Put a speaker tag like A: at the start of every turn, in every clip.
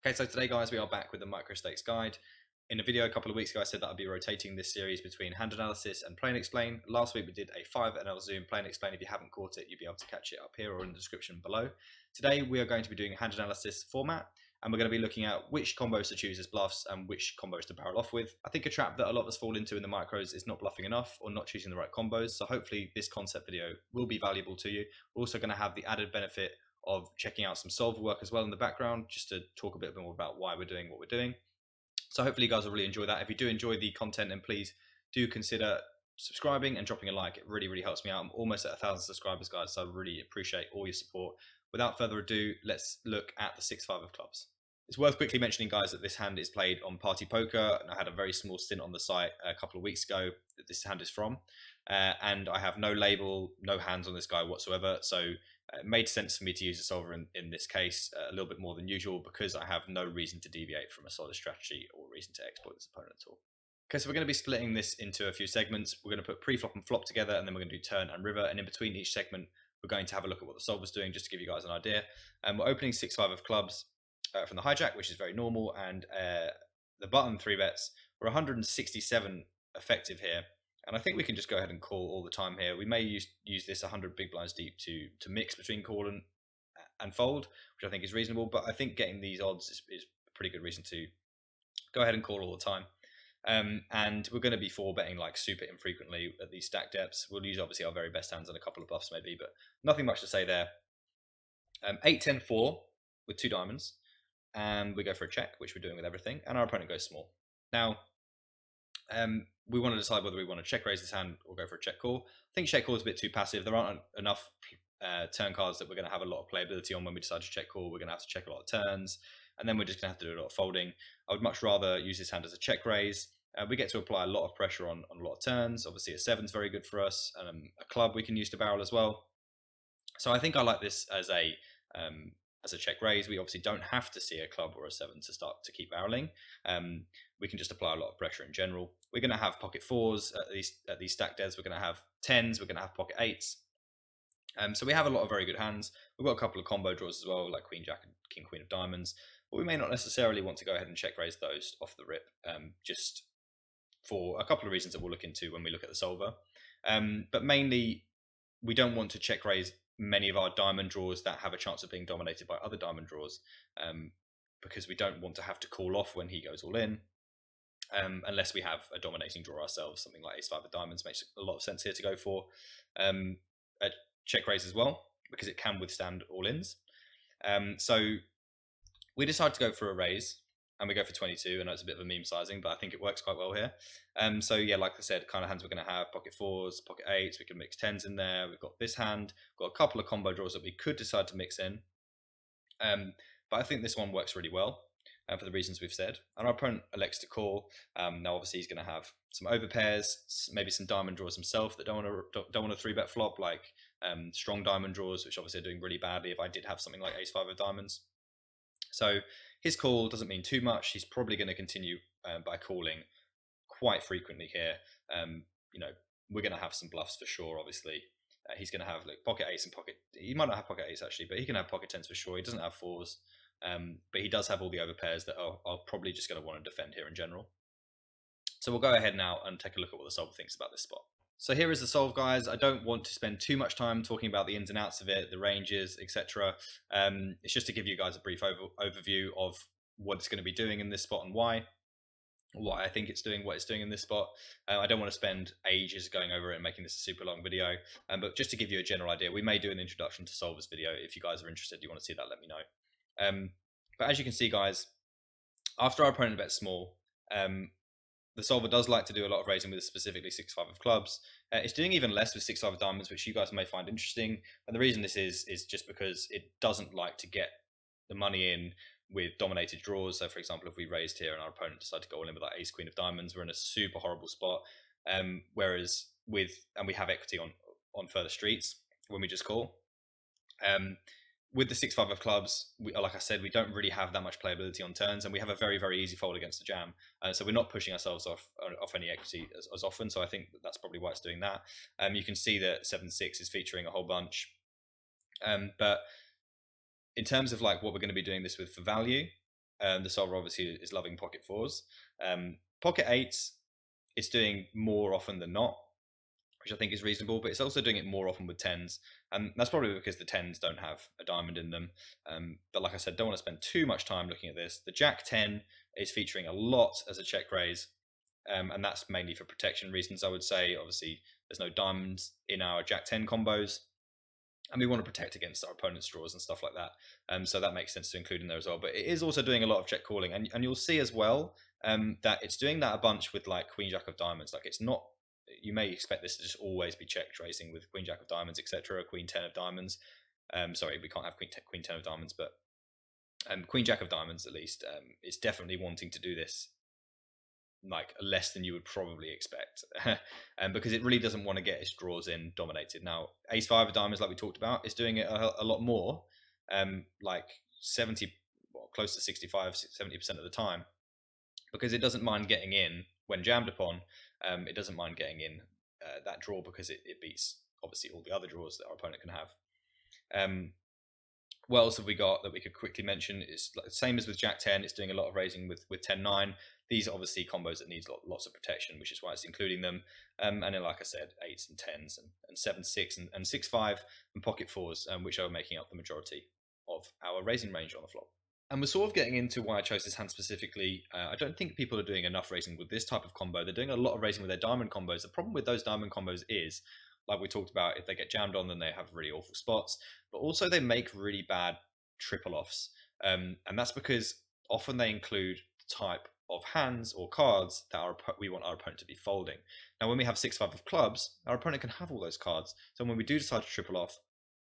A: Okay, so today, guys, we are back with the micro stakes guide. In a video a couple of weeks ago, I said that I'd be rotating this series between hand analysis and play and explain. Last week, we did a 5NL Zoom play and explain. If you haven't caught it, you'll be able to catch it up here or in the description below. Today, we are going to be doing a hand analysis format, and we're going to be looking at which combos to choose as bluffs and which combos to barrel off with. I think a trap that a lot of us fall into in the micros is not bluffing enough or not choosing the right combos. So hopefully this concept video will be valuable to you. We're also going to have the added benefit of checking out some solver work as well in the background, just to talk a bit more about why we're doing what we're doing. So hopefully you guys will really enjoy that. If you do enjoy the content, then please do consider subscribing and dropping a like. It really helps me out. I'm almost at 1,000 subscribers, guys, so I really appreciate all your support. Without further ado, let's look at the 6-5 of clubs. It's worth quickly mentioning, guys, that this hand is played on Party Poker, and I had a very small stint on the site a couple of weeks ago that this hand is from. And I have no label, no hands on this guy whatsoever, so it made sense for me to use a solver in this case a little bit more than usual, because I have no reason to deviate from a solid strategy or reason to exploit this opponent at all. Okay, so we're going to be splitting this into a few segments. We're going to put pre-flop and flop together, and then we're going to do turn and river, and in between each segment, we're going to have a look at what the solver's doing, just to give you guys an idea. And we're opening 6-5 of clubs from the hijack, which is very normal, and the button 3 bets. We're 167 effective here, and I think we can just go ahead and call all the time here. We may use this 100 big blinds deep to mix between call and fold, which I think is reasonable, but I think getting these odds is a pretty good reason to go ahead and call all the time. And we're going to be 4-betting like super infrequently at these stack depths. We'll use obviously our very best hands and a couple of bluffs maybe, but nothing much to say there. 8-10-4 with 2 diamonds, and we go for a check, which we're doing with everything, and our opponent goes small. Now, we want to decide whether we want to check raise this hand or go for a check call. I think check call is a bit too passive. There aren't enough turn cards that we're going to have a lot of playability on when we decide to check call. We're going to have to check a lot of turns, and then we're just going to have to do a lot of folding. I would much rather use this hand as a check raise. We get to apply a lot of pressure on a lot of turns. Obviously, a 7 is very good for us, and a club we can use to barrel as well. So I think I like this as a check raise. We obviously don't have to see a club or a 7 to start to keep barreling. We can just apply a lot of pressure in general. We're going to have pocket 4s at these stack devs. We're going to have 10s. We're going to have pocket 8s. So we have a lot of very good hands. We've got a couple of combo draws as well, like Queen Jack and King Queen of Diamonds. But we may not necessarily want to go ahead and check raise those off the rip, just for a couple of reasons that we'll look into when we look at the solver. But mainly, we don't want to check raise many of our diamond draws that have a chance of being dominated by other diamond draws, because we don't want to have to call off when he goes all in, unless we have a dominating draw ourselves. Something like ace 5 of diamonds makes a lot of sense here to go for a check raise as well, because it can withstand all ins. So we decide to go for a raise, and we go for 22. I know it's a bit of a meme sizing, but I think it works quite well here. So yeah, like I said, kind of hands we're going to have pocket 4s, pocket 8s. We can mix 10s in there. We've got this hand, got a couple of combo draws that we could decide to mix in. But I think this one works really well for the reasons we've said. And our opponent elects to call. Now, obviously, he's going to have some overpairs, maybe some diamond draws himself that don't want to 3-bet flop, like strong diamond draws, which obviously are doing really badly if I did have something like ace 5 of diamonds. So his call doesn't mean too much. He's probably going to continue by calling quite frequently here. We're going to have some bluffs for sure, obviously. He's going to have like pocket 8s and pocket. He might not have pocket 8s actually, but he can have pocket 10s for sure. He doesn't have 4s, but he does have all the overpairs that are probably just going to want to defend here in general. So we'll go ahead now and take a look at what the solver thinks about this spot. So here is the solve, guys. I don't want to spend too much time talking about the ins and outs of it, the ranges, etc. It's just to give you guys a brief overview of what it's going to be doing in this spot and why I think it's doing what it's doing in this spot. I don't want to spend ages going over it and making this a super long video, but just to give you a general idea, we may do an introduction to solvers video. If you guys are interested, you want to see that, let me know. But as you can see, guys, after our opponent bets small, the solver does like to do a lot of raising with specifically 6-5 of clubs. It's doing even less with 6-5 of diamonds, which you guys may find interesting. And the reason this is just because it doesn't like to get the money in with dominated draws. So, for example, if we raised here and our opponent decided to go all in with like ace queen of diamonds, we're in a super horrible spot. Whereas we have equity on further streets when we just call. With the 6-5 of clubs, like I said, we don't really have that much playability on turns, and we have a very easy fold against the jam. So we're not pushing ourselves off any equity as often. So I think that's probably why it's doing that. You can see that 7-6 is featuring a whole bunch. But in terms of like what we're going to be doing this with for value, The solver obviously is loving pocket fours. Pocket eights, it's doing more often than not, which I think is reasonable, but it's also doing it more often with tens. And that's probably because the tens don't have a diamond in them. But like I said, don't want to spend too much time looking at this. The Jack 10 is featuring a lot as a check raise, and that's mainly for protection reasons, I would say. Obviously, there's no diamonds in our Jack 10 combos, and we want to protect against our opponent's draws and stuff like that. So that makes sense to include in there as well. But it is also doing a lot of check calling, and you'll see as well that it's doing that a bunch with like Queen Jack of Diamonds. Like it's not. You may expect this to just always be check tracing with Queen Jack of Diamonds, etc. Queen 10 of Diamonds. Sorry, we can't have Queen 10 of Diamonds, but Queen Jack of Diamonds at least is definitely wanting to do this like less than you would probably expect, and because it really doesn't want to get its draws in dominated. Now, Ace 5 of Diamonds, like we talked about, is doing it a lot more, like 70, well, close to 65-70% of the time, because it doesn't mind getting in when jammed upon. It doesn't mind getting in that draw because it beats obviously all the other draws that our opponent can have. What else have we got that we could quickly mention? It's like the same as with Jack 10. It's doing a lot of raising with 10-9. These are obviously combos that need lots of protection, which is why it's including them. And then, like I said, 8s and 10s and 7-6 and 6-5 and pocket 4s, which are making up the majority of our raising range on the flop. And we're sort of getting into why I chose this hand specifically. I don't think people are doing enough raising with this type of combo. They're doing a lot of raising with their diamond combos. The problem with those diamond combos is, like we talked about, if they get jammed on, then they have really awful spots. But also they make really bad triple offs. And that's because often they include the type of hands or cards that we want our opponent to be folding. Now, when we have 6-5 of clubs, our opponent can have all those cards. So when we do decide to triple off,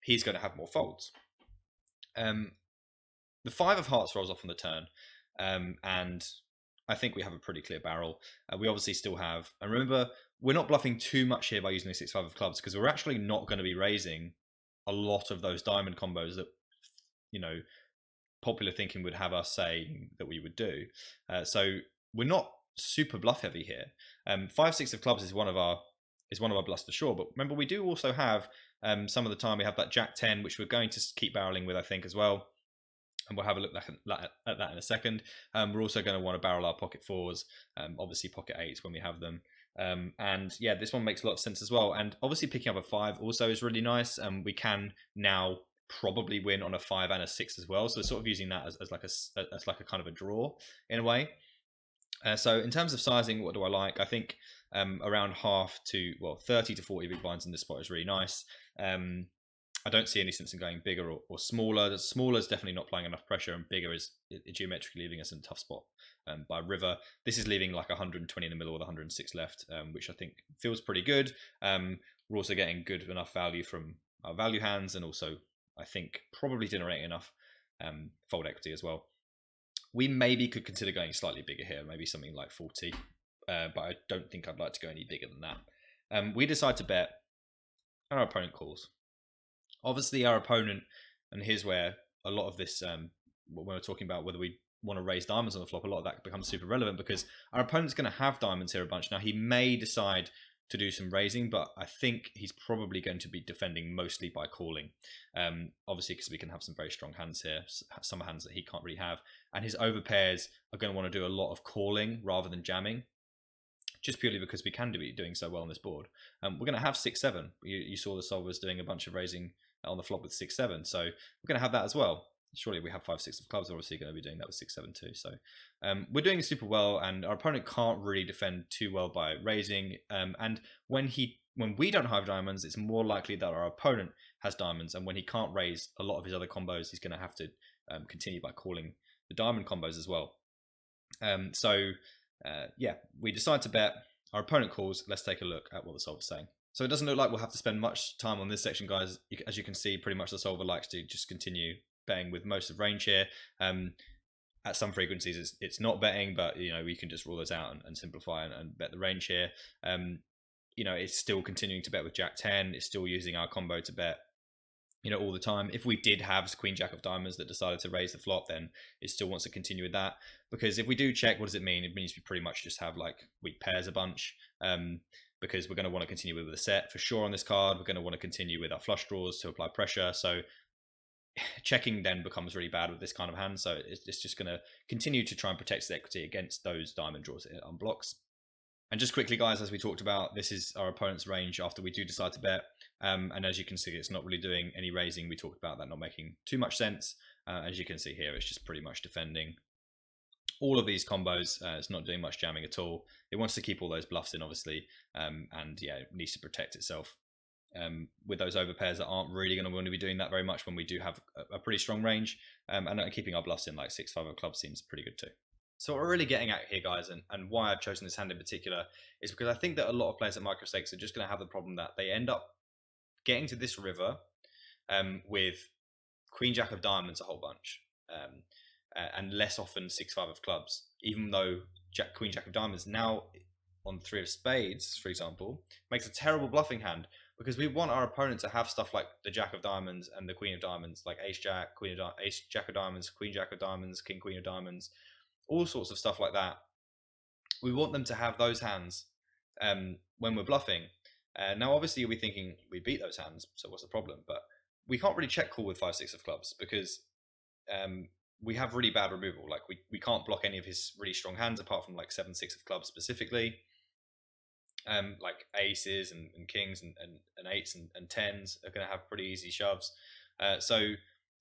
A: he's going to have more folds. The 5 of hearts rolls off on the turn, and I think we have a pretty clear barrel. We obviously still have, and remember, we're not bluffing too much here by using the 6-5 of clubs, because we're actually not going to be raising a lot of those diamond combos that, you know, popular thinking would have us say that we would do. So we're not super bluff heavy here. 5-6 of clubs is one of our bluffs for sure, but remember, we do also have some of the time we have that Jack 10, which we're going to keep barreling with, I think, as well. And we'll have a look at that in a second. We're also going to want to barrel our pocket 4s, obviously pocket 8s when we have them. And yeah, this one makes a lot of sense as well. And obviously picking up a 5 also is really nice. We can now probably win on a 5 and a 6 as well. So we're sort of using that as like a kind of a draw in a way. So in terms of sizing, what do I like? I think around 30 to 40 big blinds in this spot is really nice. I don't see any sense in going bigger or smaller. The smaller is definitely not applying enough pressure, and bigger is geometrically leaving us in a tough spot by river. This is leaving like 120 in the middle with 106 left, which I think feels pretty good. We're also getting good enough value from our value hands, and also I think probably generating enough fold equity as well. We maybe could consider going slightly bigger here, maybe something like 40, but I don't think I'd like to go any bigger than that. We decide to bet, and our opponent calls. Obviously, our opponent, and here's where a lot of this, when we're talking about whether we want to raise diamonds on the flop, a lot of that becomes super relevant, because our opponent's going to have diamonds here a bunch. Now, he may decide to do some raising, but I think he's probably going to be defending mostly by calling. Obviously, because we can have some very strong hands here, some hands that he can't really have. And his overpairs are going to want to do a lot of calling rather than jamming, just purely because we can be doing so well on this board. We're going to have 6-7. You saw the solvers doing a bunch of raising on the flop with 6-7, so we're going to have that as well. Surely we have 5-6 of clubs, obviously going to be doing that with 6-7 too. So we're doing super well, and our opponent can't really defend too well by raising. And when we don't have diamonds, it's more likely that our opponent has diamonds, and when he can't raise a lot of his other combos, he's going to have to continue by calling the diamond combos as well. Yeah, we decide to bet. Our opponent calls. Let's take a look at what the solver's saying. So it doesn't look like we'll have to spend much time on this section, guys. As you can see, pretty much the solver likes to just continue betting with most of range here. At some frequencies, it's not betting, but we can just rule those out and simplify and bet the range here. It's still continuing to bet with Jack 10. It's still using our combo to bet, all the time. If we did have Queen Jack of Diamonds that decided to raise the flop, then it still wants to continue with that. Because if we do check, what does it mean? It means we pretty much just have like weak pairs a bunch. Because we're going to want to continue with the set for sure on this card. We're going to want to continue with our flush draws to apply pressure. So checking then becomes really bad with this kind of hand. So it's just going to continue to try and protect its equity against those diamond draws it unblocks. And just quickly, guys, as we talked about, this is our opponent's range after we do decide to bet. And as you can see, it's not really doing any raising. We talked about that not making too much sense. As you can see here, it's just pretty much defending all of these combos. It's not doing much jamming at all. It wants to keep all those bluffs in, obviously, and yeah, it needs to protect itself. With those overpairs that aren't really going to want to be doing that very much when we do have a pretty strong range, and keeping our bluffs in like 6-5 of clubs seems pretty good too. So what we're really getting at here, guys, and why I've chosen this hand in particular is because I think that a lot of players at microstakes are just going to have the problem that they end up getting to this river with Queen Jack of Diamonds a whole bunch, and less often 6-5 of clubs. Even though Queen Jack of Diamonds now on 3 of Spades, for example, makes a terrible bluffing hand because we want our opponent to have stuff like the Jack of Diamonds and the Queen of Diamonds, like Ace Jack, Ace Jack of Diamonds, Queen Jack of Diamonds, King Queen of Diamonds, all sorts of stuff like that. We want them to have those hands when we're bluffing. Now, obviously, you'll be thinking we beat those hands, so what's the problem? But we can't really check call with 5-6 of clubs because we have really bad removal. Like we can't block any of his really strong hands apart from like 7-6 of clubs specifically. Like aces and kings and eights and tens are going to have pretty easy shoves. So,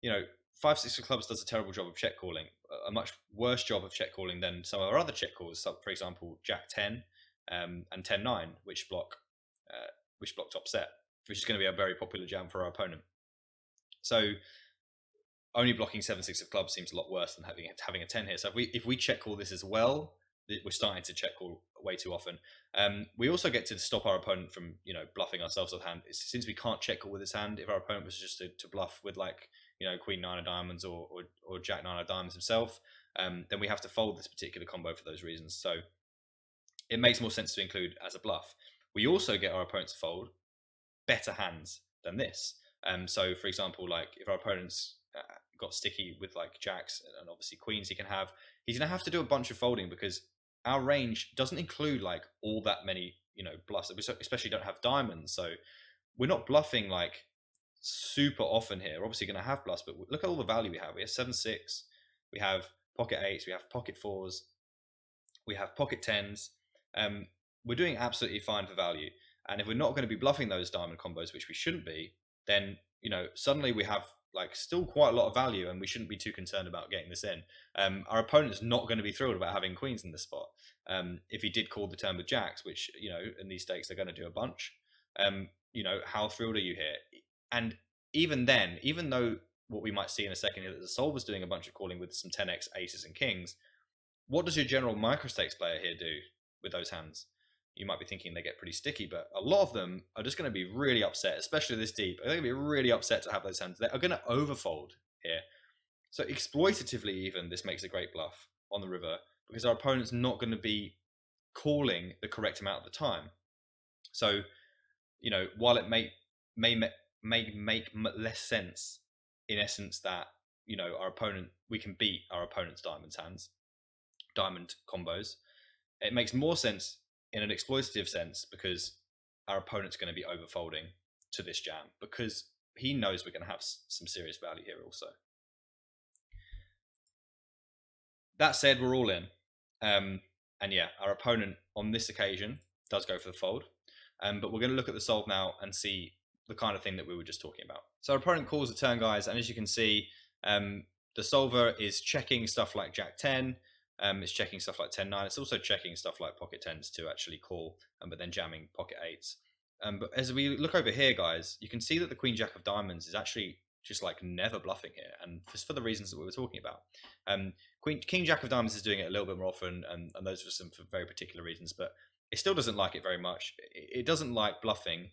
A: you know, 5-6 of clubs does a terrible job of check calling, a much worse job of check calling than some of our other check calls. So, for example, Jack 10 and 10-9, which block top set, which is going to be a very popular jam for our opponent. So, only blocking 7-6 of clubs seems a lot worse than having a 10 here. So if we check call this as well, we're starting to check call way too often. We also get to stop our opponent from, you know, bluffing ourselves with hand. Since we can't check call with his hand, if our opponent was just to bluff with like, you know, Queen 9 of Diamonds or Jack 9 of Diamonds himself, then we have to fold this particular combo for those reasons. So it makes more sense to include as a bluff. We also get our opponent to fold better hands than this. So for example, like if our opponent's got sticky with like jacks and obviously queens he's gonna have to do a bunch of folding because our range doesn't include like all that many, you know, bluffs. We especially don't have diamonds, so we're not bluffing like super often here. We're obviously gonna have bluffs, but look at all the value we have. We have 7-6, we have pocket 8s, we have pocket 4s, we have pocket 10s. We're doing absolutely fine for value, and if we're not going to be bluffing those diamond combos, which we shouldn't be, then, you know, suddenly we have like still quite a lot of value, and we shouldn't be too concerned about getting this in. Our opponent is not going to be thrilled about having queens in this spot. If he did call the turn with jacks, which, you know, in these stakes they're going to do a bunch, you know, how thrilled are you here? And even then, even though what we might see in a second here that the solver's doing a bunch of calling with some 10x aces and kings, what does your general microstakes player here do with those hands? You might be thinking they get pretty sticky, but a lot of them are just going to be really upset, especially this deep. They're going to be really upset to have those hands. They are going to overfold here. So exploitatively, even, this makes a great bluff on the river because our opponent's not going to be calling the correct amount of the time. So, you know, while it may make less sense in essence that, you know, we can beat our opponent's diamond combos, it makes more sense in an exploitative sense because our opponent's going to be overfolding to this jam because he knows we're going to have some serious value here also. That said, we're all in. And yeah, our opponent on this occasion does go for the fold. But we're going to look at the solve now and see the kind of thing that we were just talking about. So our opponent calls the turn, guys, and as you can see, the solver is checking stuff like Jack 10, it's checking stuff like 10-9. It's also checking stuff like pocket 10s to actually call, but then jamming pocket 8s. But as we look over here, guys, you can see that the Queen Jack of Diamonds is actually just like never bluffing here, and just for the reasons that we were talking about. King Jack of Diamonds is doing it a little bit more often, and those are some for very particular reasons, but it still doesn't like it very much. It doesn't like bluffing,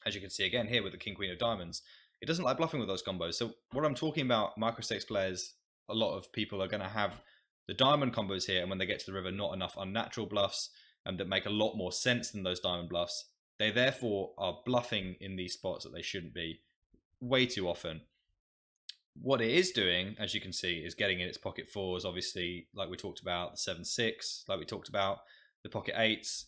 A: as you can see again here with the King Queen of Diamonds. It doesn't like bluffing with those combos. So what I'm talking about, microstakes players, a lot of people are going to have the diamond combos here, and when they get to the river, not enough unnatural bluffs that make a lot more sense than those diamond bluffs. They therefore are bluffing in these spots that they shouldn't be way too often. What it is doing, as you can see, is getting in its pocket 4s, obviously, like we talked about, the 7-6, like we talked about, the pocket 8s.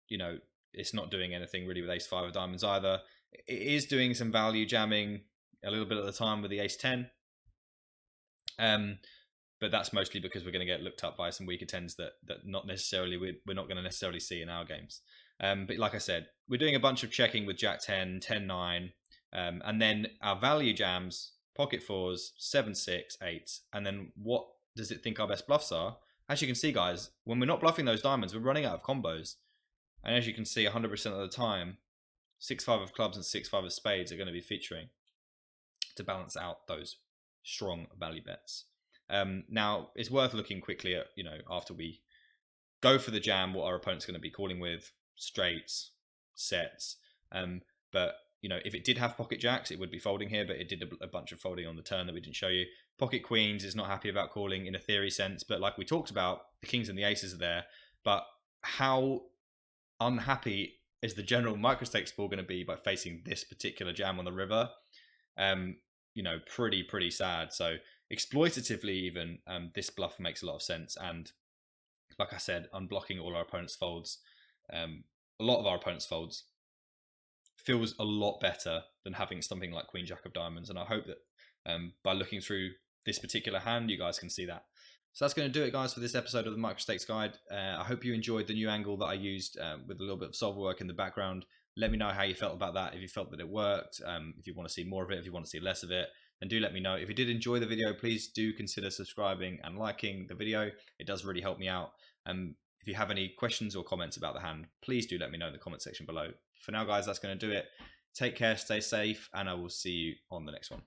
A: You know, it's not doing anything really with ace 5 of diamonds either. It is doing some value jamming a little bit at the time with the ace-10. But that's mostly because we're going to get looked up by some weaker tens that not necessarily we're not going to necessarily see in our games. But like I said, we're doing a bunch of checking with Jack 10, 10 9, and then our value jams, pocket fours, 7 6, 8, and then what does it think our best bluffs are? As you can see, guys, when we're not bluffing those diamonds, we're running out of combos, and as you can see, 100% of the time, 6-5 of clubs and 6-5 of spades are going to be featuring to balance out those strong value bets. Now, it's worth looking quickly at, after we go for the jam, what our opponent's going to be calling with, straights, sets. But, if it did have pocket jacks, it would be folding here, but it did a bunch of folding on the turn that we didn't show you. Pocket queens is not happy about calling in a theory sense, but like we talked about, the kings and the aces are there. But how unhappy is the general microstakes ball going to be by facing this particular jam on the river? Pretty sad. So exploitatively, even this bluff makes a lot of sense. And like I said, unblocking all our opponent's folds, a lot of our opponent's folds, feels a lot better than having something like Queen Jack of Diamonds. And I hope that by looking through this particular hand, you guys can see that. So that's going to do it, guys, for this episode of the Microstakes Guide. I hope you enjoyed the new angle that I used with a little bit of solver work in the background. Let me know how you felt about that, if you felt that it worked, if you want to see more of it, if you want to see less of it, then do let me know. If you did enjoy the video, please do consider subscribing and liking the video. It does really help me out. If you have any questions or comments about the hand, please do let me know in the comment section below. For now, guys, that's going to do it. Take care, stay safe, and I will see you on the next one.